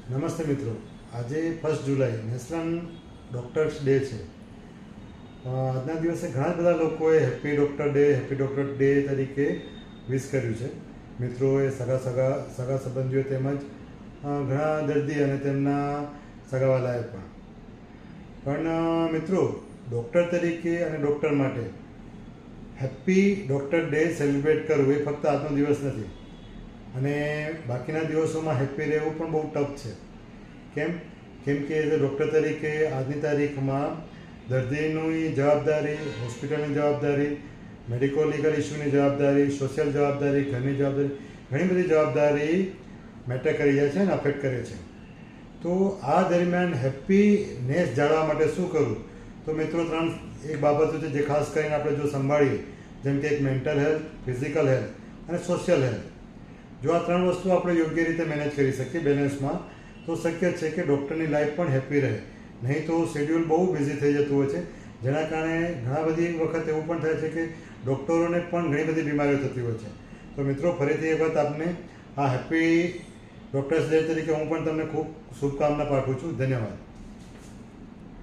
નમસ્તે મિત્રો, આજે 1 જુલાઈ નેશનલ ડૉક્ટર્સ ડે છે. આજના દિવસે ઘણા બધા લોકોએ હેપી ડૉક્ટર ડે તરીકે વિશ કર્યું છે. મિત્રોએ સગા સંબંધીઓ તેમજ ઘણા દર્દી અને તેમના સગાવાલાએ પણ મિત્રો, ડૉક્ટર તરીકે અને ડૉક્ટર માટે હેપી ડૉક્ટર ડે સેલિબ્રેટ કરવું એ ફક્ત આજનો દિવસ નથી અને બાકીના દિવસોમાં હેપી રહેવું પણ બહુ ટફ છે. કેમ કે એઝ અ ડૉક્ટર તરીકે આજની તારીખમાં દર્દીની જવાબદારી, હોસ્પિટલની જવાબદારી, મેડિકો લીગલ ઇસ્યુની જવાબદારી, સોશિયલ જવાબદારી, ઘરની જવાબદારી, ઘણી બધી જવાબદારી મેટર કરી જાય છે અને અફેક્ટ કરે છે. તો આ દરમિયાન હેપીનેસ જાળવવા માટે શું કરવું? તો મિત્રો, એક બાબતો છે જે ખાસ કરીને આપણે જો સંભાળીએ, જેમ કે એક મેન્ટલ હેલ્થ, ફિઝિકલ હેલ્થ અને સોશિયલ હેલ્થ. જો આ 3 વસ્તુ આપણે યોગ્ય રીતે મેનેજ કરી શકીએ બેલેન્સમાં, તો શક્ય છે કે ડૉક્ટરની લાઈફ પણ હેપી રહે. નહીં તો શેડ્યુલ બહુ બિઝી થઈ જતું હોય છે, જેના કારણે ઘણા બધી વખત એવું પણ થાય છે કે ડૉક્ટરોને પણ ઘણી બધી બીમારીઓ થતી હોય છે. તો મિત્રો, ફરીથી એક વખત આપને આ હેપી ડૉક્ટર્સ ડે તરીકે હું પણ તમને ખૂબ શુભકામના પાઠવું છું. ધન્યવાદ.